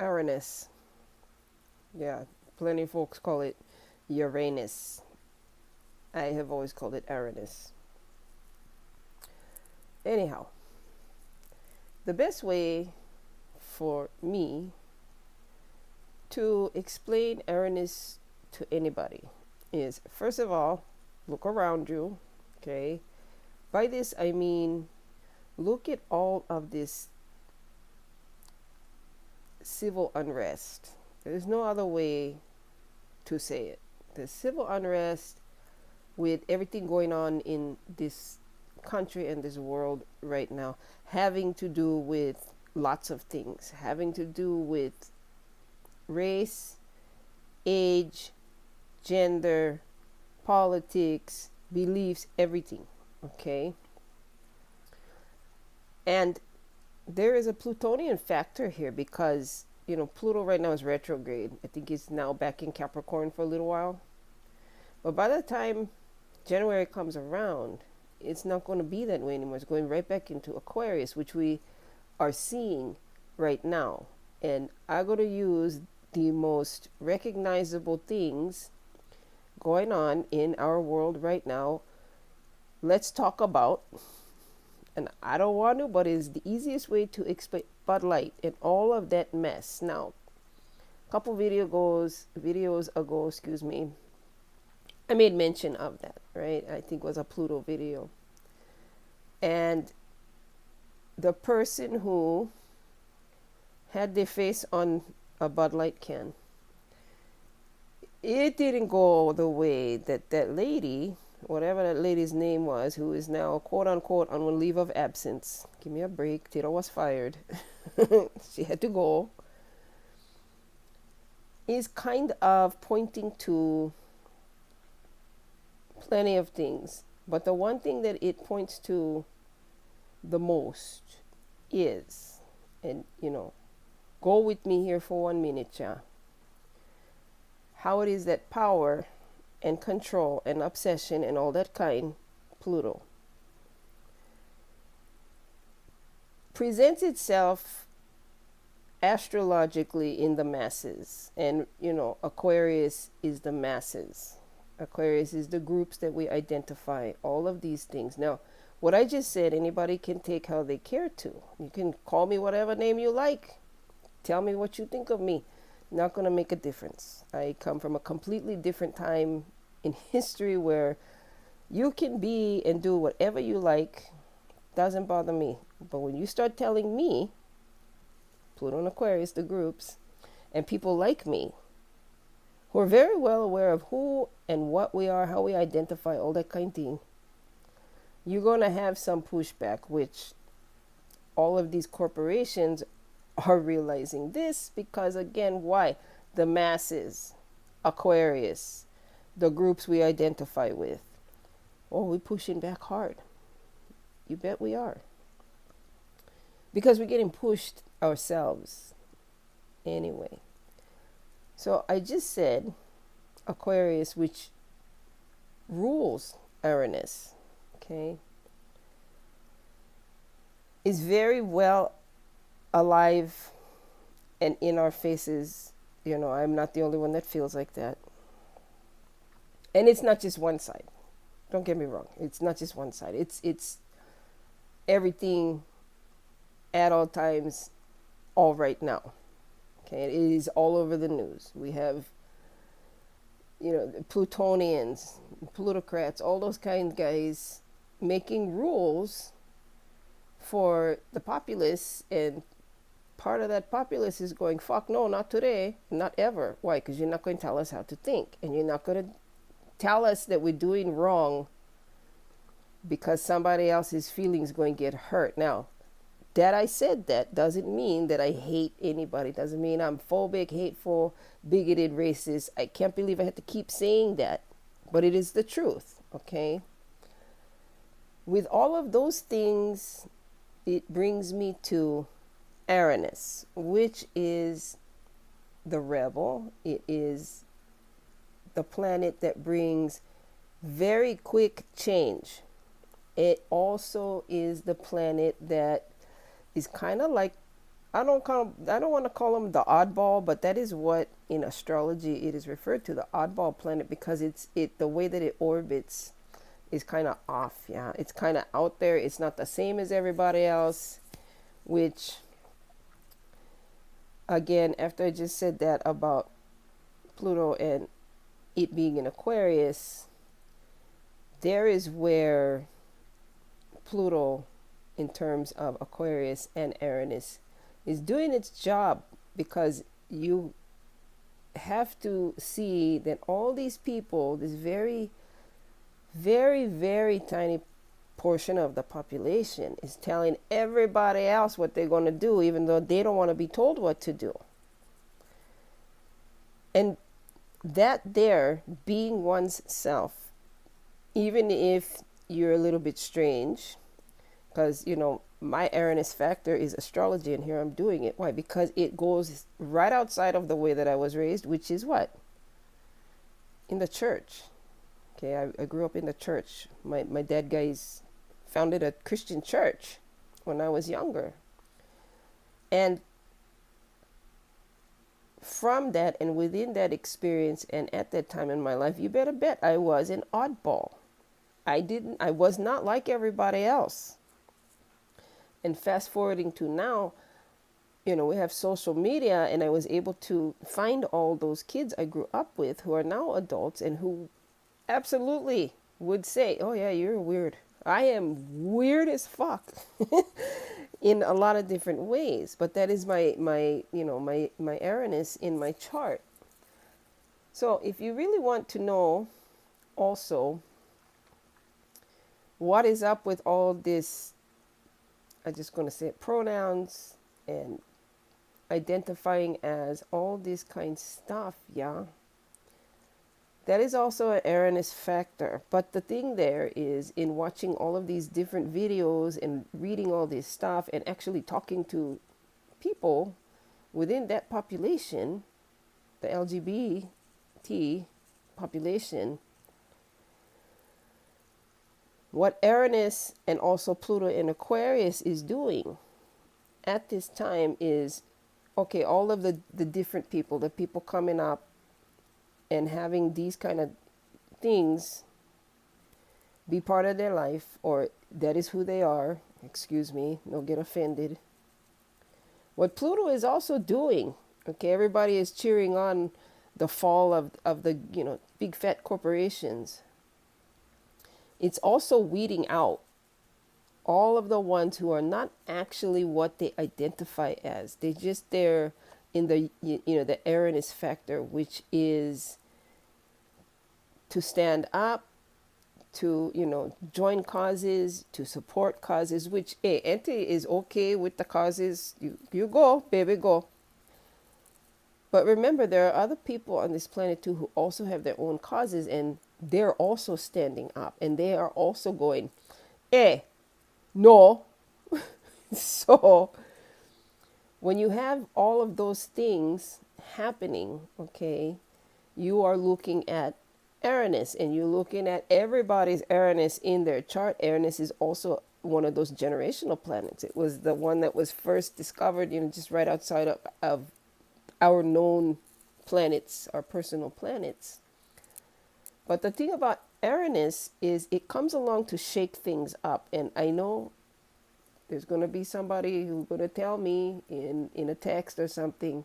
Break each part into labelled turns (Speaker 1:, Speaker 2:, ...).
Speaker 1: Uranus. Yeah, plenty of folks call it Uranus. I have always called it Uranus. Anyhow, the best way for me to explain Uranus to anybody is, first of all, look around you. Okay, by this I mean look at all of this civil unrest. There's no other way to say it. The civil unrest with everything going on in this country and this world right now, having to do with lots of things, having to do with race, age, gender, politics, beliefs, everything. Okay? And there is a Plutonian factor here because, Pluto right now is retrograde. I think it's now back in Capricorn for a little while. But by the time January comes around, it's not going to be that way anymore. It's going right back into Aquarius, which we are seeing right now. And I'm going to use the most recognizable things going on in our world right now. Let's talk about, and I don't want to, but it's the easiest way to explain Bud Light and all of that mess. Now, a couple videos ago, I made mention of that, right? I think it was a Pluto video. And the person who had their face on a Bud Light can, it didn't go the way that that lady, whatever that lady's name was, who is now quote unquote on leave of absence. Give me a break. Tito was fired. She had to go. Is kind of pointing to plenty of things. But the one thing that it points to the most is, and go with me here for 1 minute, yeah. How it is that power and control and obsession and all that kind, Pluto, presents itself astrologically in the masses. And, Aquarius is the masses. Aquarius is the groups that we identify, all of these things. Now, what I just said, anybody can take how they care to. You can call me whatever name you like. Tell me what you think of me. Not going to make a difference. I come from a completely different time in history where you can be and do whatever you like. Doesn't bother me. But when you start telling me, Pluto and Aquarius, the groups, and people like me, who are very well aware of who and what we are, how we identify, all that kind of thing, you're going to have some pushback, which all of these corporations are realizing this because, again, why? The masses, Aquarius, the groups we identify with. Oh, we're pushing back hard. You bet we are. Because we're getting pushed ourselves anyway. So I just said Aquarius, which rules Uranus, okay, is very well alive and in our faces. I'm not the only one that feels like that. And it's not just one side. Don't get me wrong. It's not just one side. It's everything at all times, all right now. Okay, it is all over the news. We have, the Plutonians, plutocrats, all those kind of guys making rules for the populace, and part of that populace is going, fuck no, not today, not ever. Why? Because you're not going to tell us how to think, and you're not going to tell us that we're doing wrong because somebody else's feelings going to get hurt. Now, that I said that doesn't mean that I hate anybody. Doesn't mean I'm phobic, hateful, bigoted, racist. I can't believe I had to keep saying that, but it is the truth, okay? With all of those things, it brings me to Uranus, which is the rebel. It is the planet that brings very quick change. It also is the planet that is kind of like I don't want to call him the oddball, but that is what in astrology it is referred to, the oddball planet, because the way that it orbits is kind of off. Yeah, it's kind of out there. It's not the same as everybody else, which again, after I just said that about Pluto and it being in Aquarius, there is where Pluto, in terms of Aquarius and Uranus, is doing its job, because you have to see that all these people, this very, very, very tiny portion of the population, is telling everybody else what they're going to do, even though they don't want to be told what to do. And that there, being one's self, even if you're a little bit strange, because, my Uranus factor is astrology, and here I'm doing it. Why? Because it goes right outside of the way that I was raised, which is what? In the church. Okay, I grew up in the church. My dad guys founded a Christian church when I was younger. And from that and within that experience and at that time in my life, you better bet I was an oddball. I was not like everybody else. And fast forwarding to now, we have social media, and I was able to find all those kids I grew up with who are now adults and who absolutely would say, oh yeah, you're weird. I am weird as fuck in a lot of different ways, but that is my Uranus in my chart. So if you really want to know also what is up with all this, I'm just going to say it, pronouns and identifying as all this kind of stuff, yeah. That is also an Uranus factor. But the thing there is, in watching all of these different videos and reading all this stuff and actually talking to people within that population, the LGBT population, what Uranus and also Pluto in Aquarius is doing at this time is, okay, all of the different people, the people coming up and having these kind of things be part of their life, or that is who they are. Excuse me, don't get offended. What Pluto is also doing, okay, everybody is cheering on the fall of the, big fat corporations. It's also weeding out all of the ones who are not actually what they identify as. They're just there in the the Uranus factor, which is to stand up, to join causes, to support causes. Which Auntie is okay with the causes. You go, baby, go. But remember, there are other people on this planet too who also have their own causes, and they're also standing up, and they are also going, no. So when you have all of those things happening, okay, you are looking at Uranus, and you're looking at everybody's Uranus in their chart. Uranus is also one of those generational planets. It was the one that was first discovered, just right outside of our known planets, our personal planets. But the thing about Uranus is it comes along to shake things up. And I know there's going to be somebody who's going to tell me in a text or something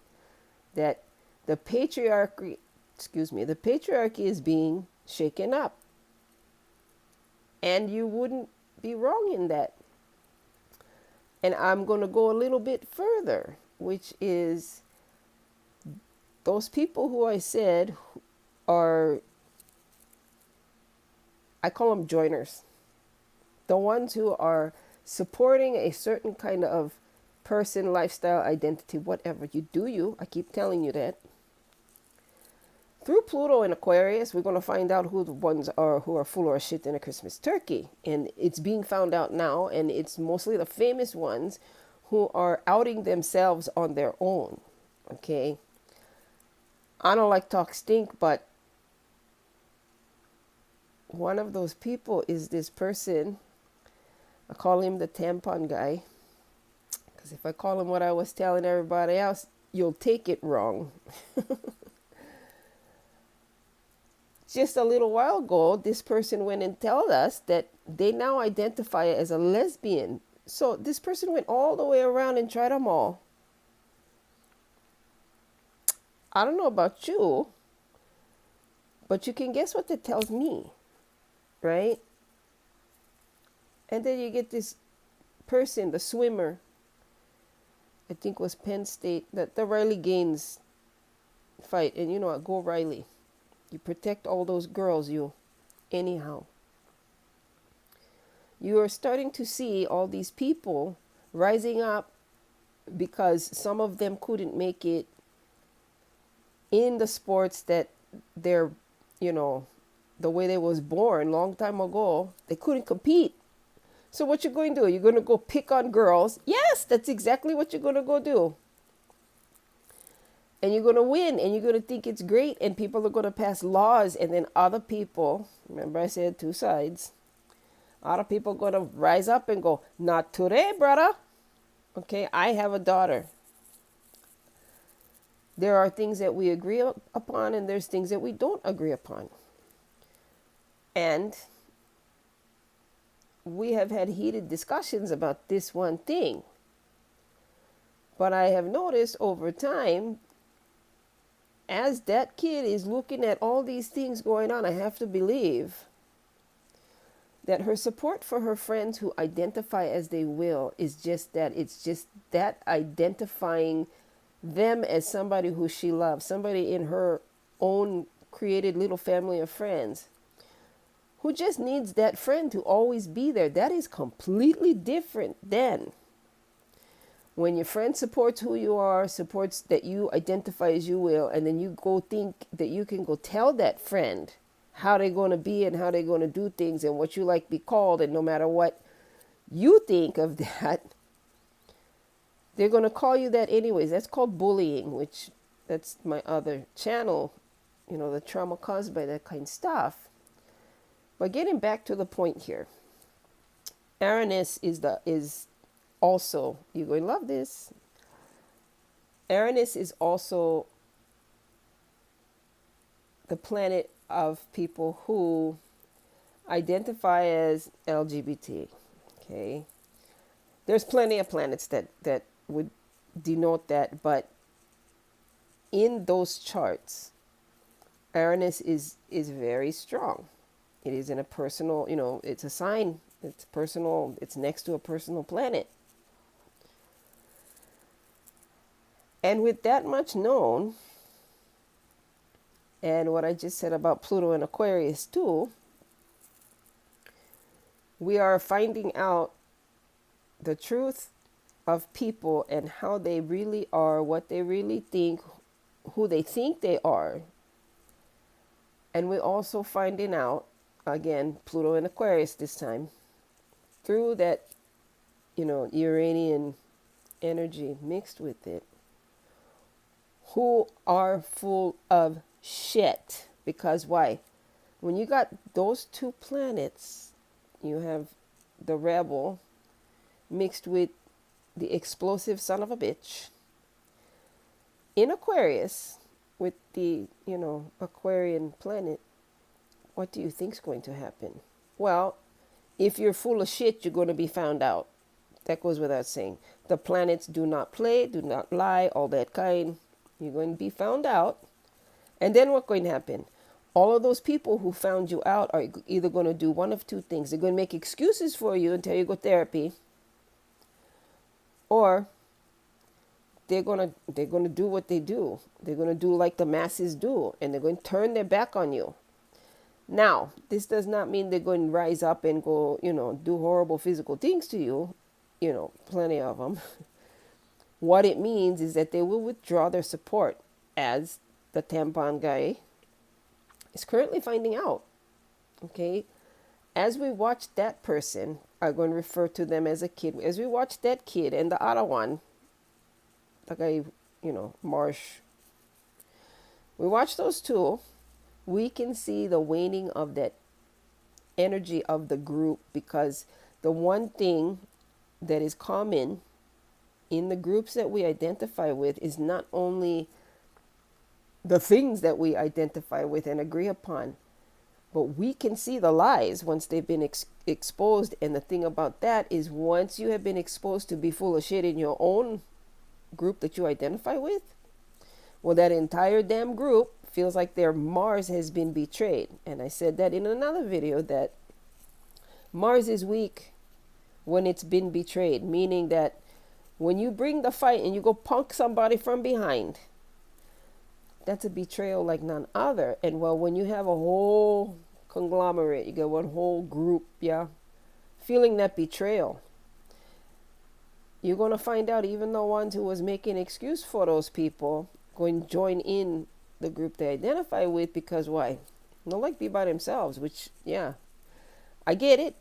Speaker 1: that the patriarchy is being shaken up. And you wouldn't be wrong in that. And I'm going to go a little bit further, which is those people who I said are, I call them joiners. The ones who are supporting a certain kind of person, lifestyle, identity, whatever. You do you. I keep telling you that. Through Pluto and Aquarius, we're going to find out who the ones are who are full of shit in a Christmas turkey. And it's being found out now, and it's mostly the famous ones who are outing themselves on their own. Okay? I don't like talk stink, but one of those people is this person. I call him the tampon guy, Because if I call him what I was telling everybody else, you'll take it wrong. Just a little while ago, this person went and told us that they now identify as a lesbian. So this person went all the way around and tried them all. I don't know about you, but you can guess what that tells me, right? And then you get this person, the swimmer, I think was Penn State, that the Riley Gaines fight. And you know what? Go Riley. You protect all those girls, you. Anyhow. You are starting to see all these people rising up because some of them couldn't make it in the sports that they're, the way they was born long time ago. They couldn't compete. So what you're going to do? You're going to go pick on girls? Yes, that's exactly what you're going to go do. And you're going to win, and you're going to think it's great, and people are going to pass laws, and then other people, remember I said two sides, other people are going to rise up and go, not today, brother. Okay, I have a daughter. There are things that we agree upon, and there's things that we don't agree upon. And we have had heated discussions about this one thing. But I have noticed over time, as that kid is looking at all these things going on, I have to believe that her support for her friends who identify as they will is just that. It's just that identifying them as somebody who she loves, somebody in her own created little family of friends who just needs that friend to always be there. That is completely different than when your friend supports who you are, supports that you identify as you will, and then you go think that you can go tell that friend how they're going to be and how they're going to do things and what you like to be called, and no matter what you think of that, they're going to call you that anyways. That's called bullying, which that's my other channel, the trauma caused by that kind of stuff. But getting back to the point here, Uranus is also, you're going to love this. Uranus is also the planet of people who identify as LGBT. Okay. There's plenty of planets that would denote that, but in those charts, Uranus is very strong. It is in a personal, it's a sign. It's personal. It's next to a personal planet. And with that much known, and what I just said about Pluto and Aquarius too, we are finding out the truth of people and how they really are, what they really think, who they think they are. And we're also finding out, again, Pluto and Aquarius this time, through that, Uranian energy mixed with it, who are full of shit. Because why? When you got those two planets, you have the rebel mixed with the explosive son of a bitch in Aquarius with the, Aquarian planet. What do you think's going to happen? Well, if you're full of shit, you're going to be found out. That goes without saying. The planets do not play, do not lie, all that kind. You're going to be found out. And then what's going to happen? All of those people who found you out are either going to do one of two things. They're going to make excuses for you until you go therapy. Or they're going to do what they do. They're going to do like the masses do. And they're going to turn their back on you. Now, this does not mean they're going to rise up and go, do horrible physical things to you. Plenty of them. What it means is that they will withdraw their support, as the tampon guy is currently finding out. Okay? As we watch that person, I'm going to refer to them as a kid. As we watch that kid and the other one, the guy, Marsh, we watch those two, we can see the waning of that energy of the group, because the one thing that is common in the groups that we identify with is not only the things that we identify with and agree upon, but we can see the lies once they've been exposed. And the thing about that is, once you have been exposed to be full of shit in your own group that you identify with, well, that entire damn group feels like their Mars has been betrayed. And I said that in another video, that Mars is weak when it's been betrayed, meaning that when you bring the fight and you go punk somebody from behind, that's a betrayal like none other. And well, when you have a whole conglomerate, you get one whole group, yeah, feeling that betrayal, you're going to find out even the ones who was making excuse for those people going to join in the group they identify with, because why? They don't like be by themselves, which, yeah, I get it.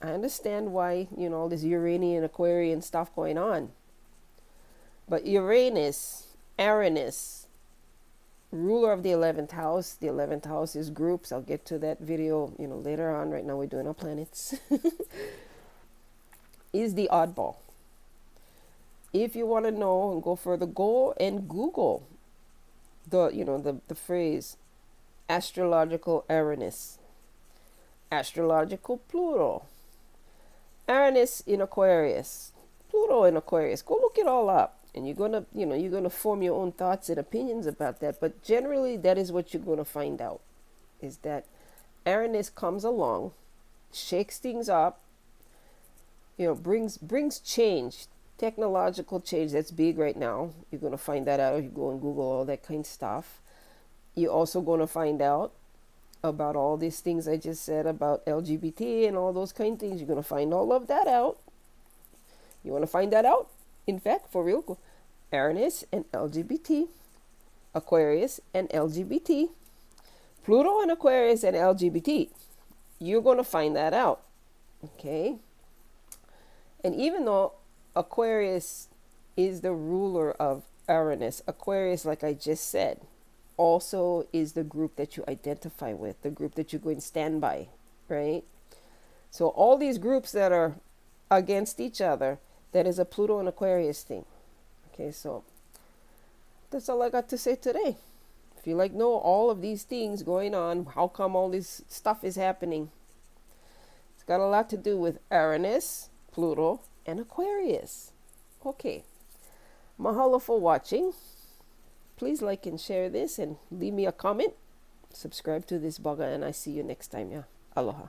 Speaker 1: I understand why, all this Uranian Aquarian stuff going on. But Uranus, ruler of the 11th house. The 11th house is groups. I'll get to that video, later on. Right now we're doing our planets. Is the oddball. If you want to know and go further, go and Google the phrase astrological Uranus, astrological Pluto, Uranus in Aquarius, Pluto in Aquarius. Go look it all up. And you're gonna form your own thoughts and opinions about that. But generally, that is what you're gonna find out, is that Uranus comes along, shakes things up, brings change, technological change that's big right now. You're gonna find that out if you go and Google all that kind of stuff. You're also gonna find out about all these things I just said about LGBT and all those kind of things. You're gonna find all of that out. You wanna find that out? In fact, for real, Uranus and LGBT, Aquarius and LGBT, Pluto and Aquarius and LGBT. You're going to find that out. Okay? And even though Aquarius is the ruler of Uranus, Aquarius, like I just said, also is the group that you identify with, the group that you're going to stand by, right? So all these groups that are against each other, that is a Pluto and Aquarius thing. Okay, so that's all I got to say today. If you know all of these things going on, how come all this stuff is happening? It's got a lot to do with Uranus, Pluto, and Aquarius. Okay, mahalo for watching. Please like and share this and leave me a comment. Subscribe to this blogger, and I see you next time. Yeah, aloha.